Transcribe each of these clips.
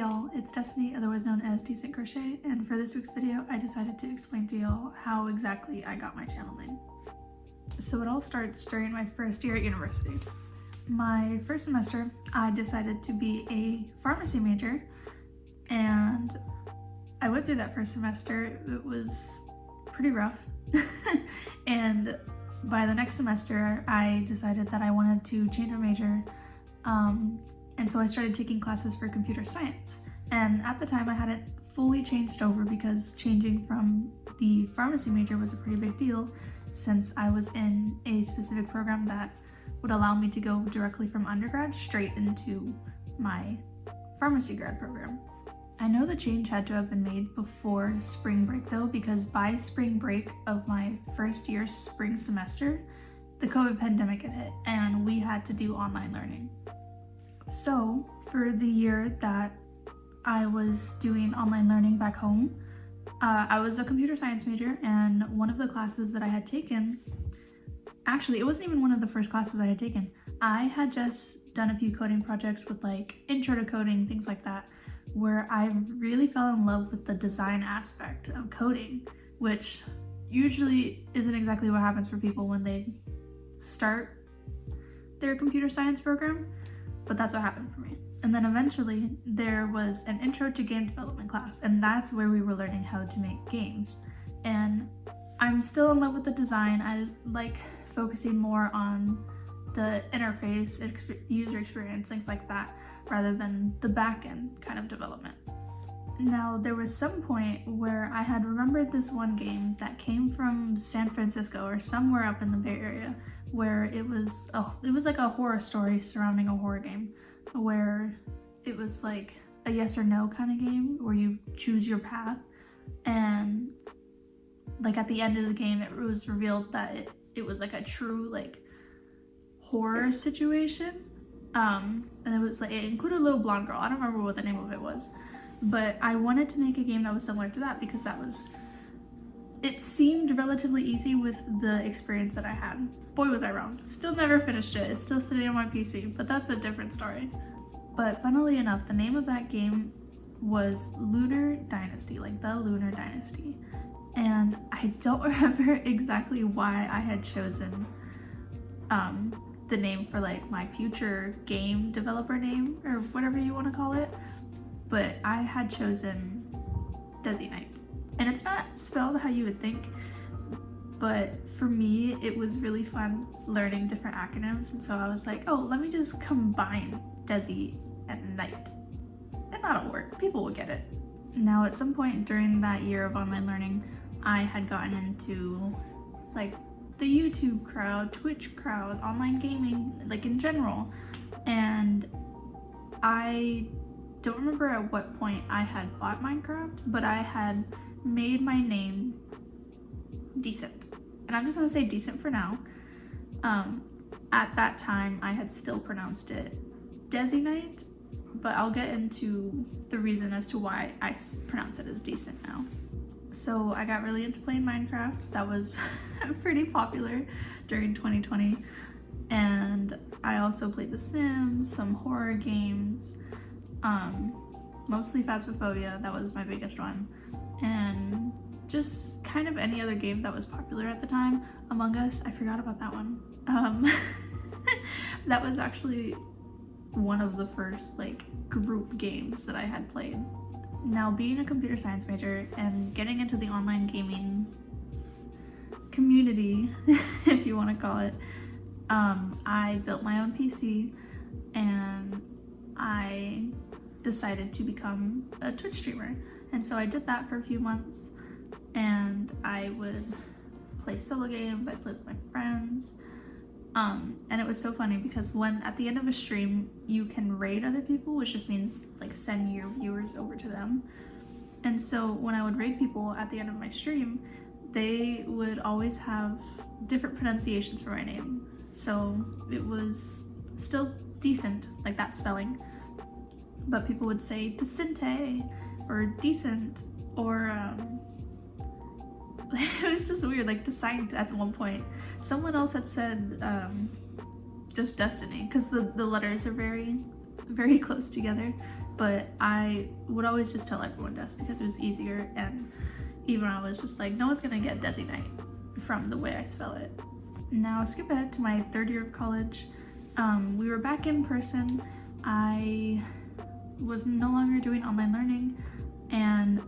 y'all, it's Destiny, otherwise known as Decent Crochet, and for this week's video I decided to explain to y'all how exactly I got my channel name. So it all starts during my first year at university. My first semester I decided to be a pharmacy major, and I went through that first semester. It was pretty rough and by the next semester I decided that I wanted to change my major, and so I started taking classes for computer science. And at the time I hadn't fully changed over because changing from the pharmacy major was a pretty big deal since I was in a specific program that would allow me to go directly from undergrad straight into my pharmacy grad program. I know the change had to have been made before spring break though, because by spring break of my first year spring semester, the COVID pandemic had hit and we had to do online learning. So for the year that I was doing online learning back home, I was a computer science major, and one of the classes that I had taken, actually it wasn't even one of the first classes I had taken. I had just done a few coding projects with like intro to coding, things like that, where I really fell in love with the design aspect of coding, which usually isn't exactly what happens for people when they start their computer science program, but that's what happened for me. And then eventually there was an intro to game development class, and that's where we were learning how to make games. And I'm still in love with the design. I like focusing more on the interface, user experience, things like that, rather than the back-end kind of development. Now, there was some point where I had remembered this one game that came from San Francisco or somewhere up in the Bay Area, where it was like a horror story surrounding a horror game, where it was like a yes or no kind of game where you choose your path, and like at the end of the game it was revealed that it was like a true like horror situation. And it was like, it included a little blonde girl. I don't remember what the name of it was, but I wanted to make a game that was similar to that because it seemed relatively easy with the experience that I had. Boy was I wrong. Still never finished it. It's still sitting on my PC, but that's a different story. But funnily enough, the name of that game was Lunar Dynasty, like the Lunar Dynasty. And I don't remember exactly why I had chosen the name for like my future game developer name, or whatever you want to call it, but I had chosen Desi Knight. And it's not spelled how you would think, but for me it was really fun learning different acronyms, and so I was like, oh, let me just combine Desi and Knight, and that'll work. People will get it. Now at some point during that year of online learning, I had gotten into like the YouTube crowd, Twitch crowd, online gaming, like in general, and I don't remember at what point I had bought Minecraft, but I had made my name Decent, and I'm just gonna say Decent for now. At that time I had still pronounced it Desi Knight, but I'll get into the reason as to why I pronounce it as Decent now. So I got really into playing Minecraft. That was pretty popular during 2020. And I also played The Sims, some horror games, mostly Phasmophobia, that was my biggest one. And just kind of any other game that was popular at the time. Among Us, I forgot about that one. That was actually one of the first like group games that I had played. Now, being a computer science major and getting into the online gaming community, if you want to call it, I built my own PC and I decided to become a Twitch streamer. And so I did that for a few months, and I would play solo games, I played with my friends, and it was so funny because when at the end of a stream you can raid other people, which just means like send your viewers over to them. And so when I would raid people at the end of my stream, they would always have different pronunciations for my name. So it was still Decent, like that spelling, but people would say Decente or Decent, or it was just weird, like Decent at one point. Someone else had said just Destiny, because the letters are very very close together, but I would always just tell everyone Des because it was easier, and even I was just like, no one's gonna get Desi Night from the way I spell it. Now skip ahead to my 3rd year of college. We were back in person. I was no longer doing online learning, and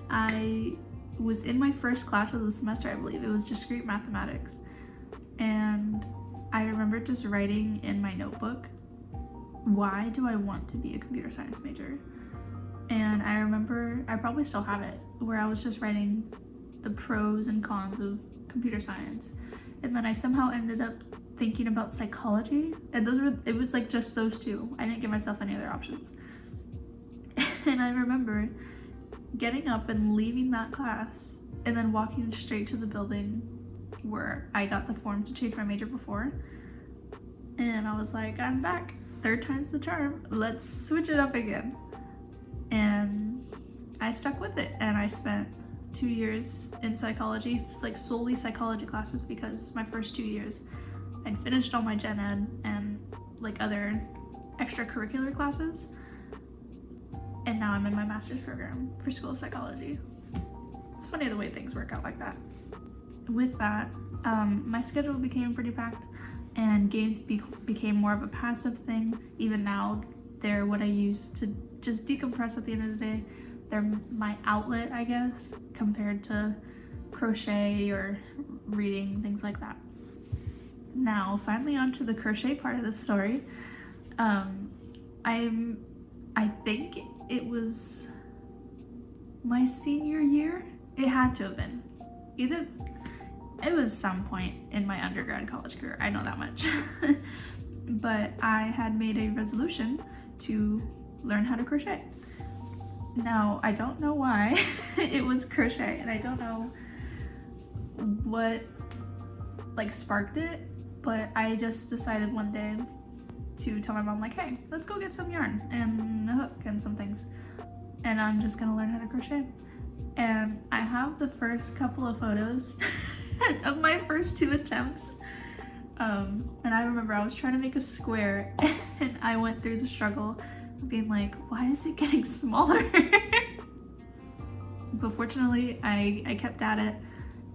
I was in my first class of the semester, I believe. It was discrete mathematics. And I remember just writing in my notebook, why do I want to be a computer science major? And I remember, I probably still have it, where I was just writing the pros and cons of computer science. And then I somehow ended up thinking about psychology, and it was like just those two. I didn't give myself any other options. And I remember getting up and leaving that class and then walking straight to the building where I got the form to change my major before. And I was like, I'm back. 3rd time's the charm. Let's switch it up again. And I stuck with it, and I spent 2 years in psychology, like solely psychology classes, because my first 2 years I'd finished all my gen ed and like other extracurricular classes, and now I'm in my master's program for school of psychology. It's funny the way things work out like that. With that, my schedule became pretty packed, and games became more of a passive thing. Even now, they're what I use to just decompress at the end of the day. They're my outlet, I guess, compared to crochet or reading, things like that. Now, finally on to the crochet part of the story. I think it was my senior year. It had to have been. It was some point in my undergrad college career, I know that much. But I had made a resolution to learn how to crochet. Now, I don't know why it was crochet, and I don't know what like sparked it, but I just decided one day to tell my mom, like, hey, let's go get some yarn and a hook and some things, and I'm just gonna learn how to crochet. And I have the first couple of photos of my first 2 attempts. And I remember I was trying to make a square, and I went through the struggle of being like, why is it getting smaller? But fortunately, I kept at it,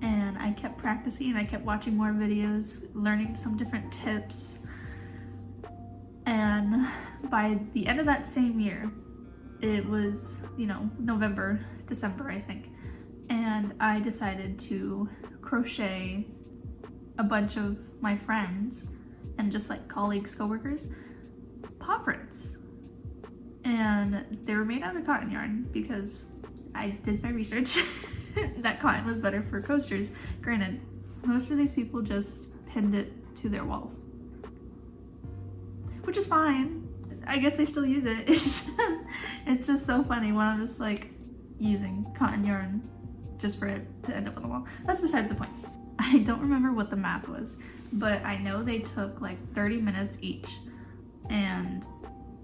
and I kept practicing, I kept watching more videos, learning some different tips. And by the end of that same year, it was, November, December, I think, and I decided to crochet a bunch of my friends and just like colleagues, coworkers, paw prints. And they were made out of cotton yarn because I did my research that cotton was better for coasters. Granted, most of these people just pinned it to their walls, which is fine. I guess I still use it. It's just so funny when I'm just like using cotton yarn just for it to end up on the wall. That's besides the point. I don't remember what the math was, but I know they took like 30 minutes each, and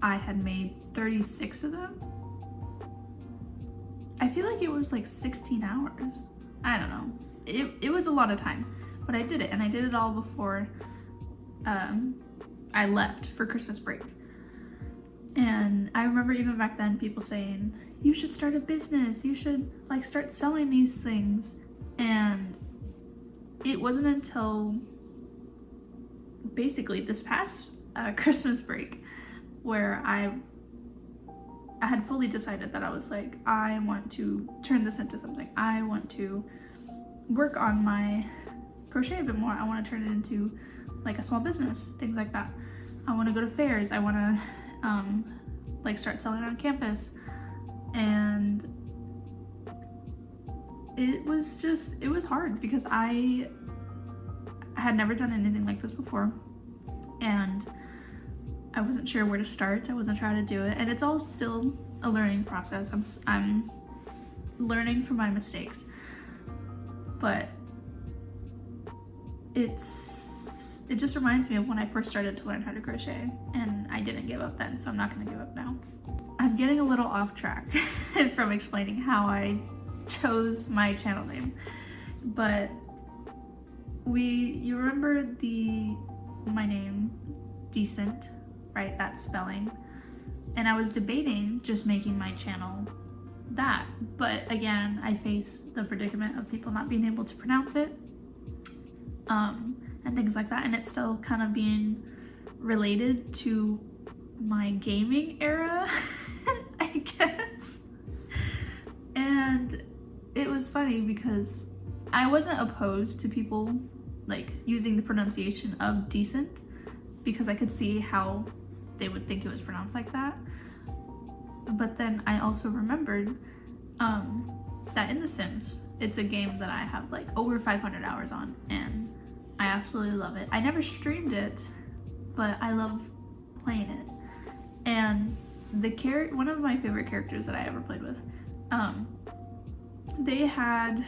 I had made 36 of them. I feel like it was like 16 hours. I don't know. It was a lot of time, but I did it, and I did it all before I left for Christmas break. And I remember even back then people saying, you should start a business, you should like start selling these things. And it wasn't until basically this past Christmas break where I had fully decided that I was like, I want to turn this into something. I want to work on my crochet a bit more. I want to turn it into like a small business, things like that. I want to go to fairs. I want to like start selling on campus. And it was hard because I had never done anything like this before, and I wasn't sure where to start. I wasn't sure how to do it, and it's all still a learning process. I'm learning from my mistakes, but it just reminds me of when I first started to learn how to crochet, and I didn't give up then, so I'm not going to give up now. I'm getting a little off track from explaining how I chose my channel name, but you remember my name, Decent, right? That spelling. And I was debating just making my channel that, but again, I face the predicament of people not being able to pronounce it, and things like that, and it's still kind of being related to my gaming era, I guess. And it was funny because I wasn't opposed to people like using the pronunciation of decent, because I could see how they would think it was pronounced like that. But then I also remembered that in The Sims, it's a game that I have like over 500 hours on, and I absolutely love it. I never streamed it, but I love playing it. And one of my favorite characters that I ever played with, they had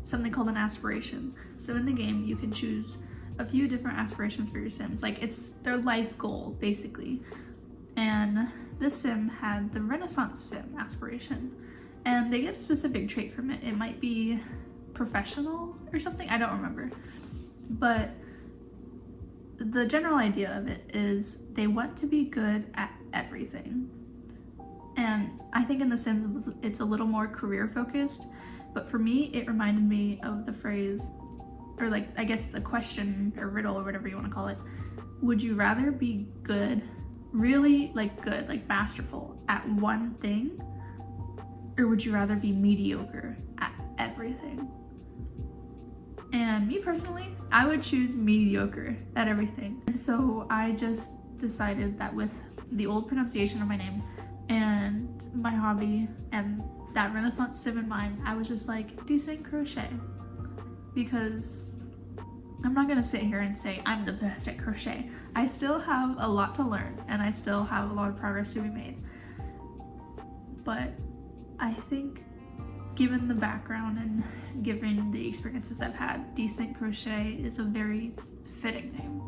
something called an aspiration. So in the game, you can choose a few different aspirations for your Sims. Like, it's their life goal, basically. And this Sim had the Renaissance Sim aspiration. And they get a specific trait from it. It might be professional or something, I don't remember. But the general idea of it is they want to be good at everything. And I think in The Sims it's a little more career focused, but for me it reminded me of the phrase, or like, I guess the question or riddle or whatever you want to call it. Would you rather be good, really like good, like masterful at one thing, or would you rather be mediocre at everything? And me personally, I would choose mediocre at everything. And so I just decided that with the old pronunciation of my name and my hobby and that Renaissance Sim in mind, I was just like, decent crochet. Because I'm not gonna sit here and say I'm the best at crochet. I still have a lot to learn, and I still have a lot of progress to be made. But I think, given the background and given the experiences I've had, decent crochet is a very fitting name.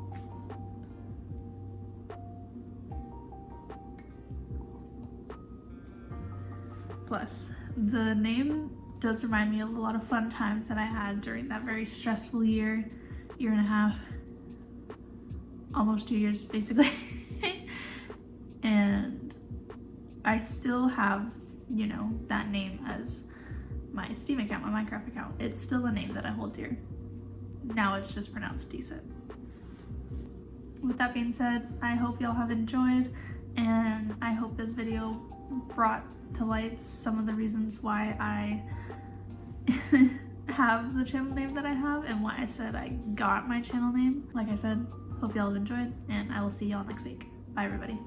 Plus, the name does remind me of a lot of fun times that I had during that very stressful year and a half, almost 2 years basically. And I still have, you know, that name as my Steam account, my Minecraft account. It's still a name that I hold dear. Now it's just pronounced decent. With that being said, I hope y'all have enjoyed, and I hope this video brought to light some of the reasons why I have the channel name that I have and why I said I got my channel name. Like I said, hope y'all have enjoyed, and I will see y'all next week. Bye everybody.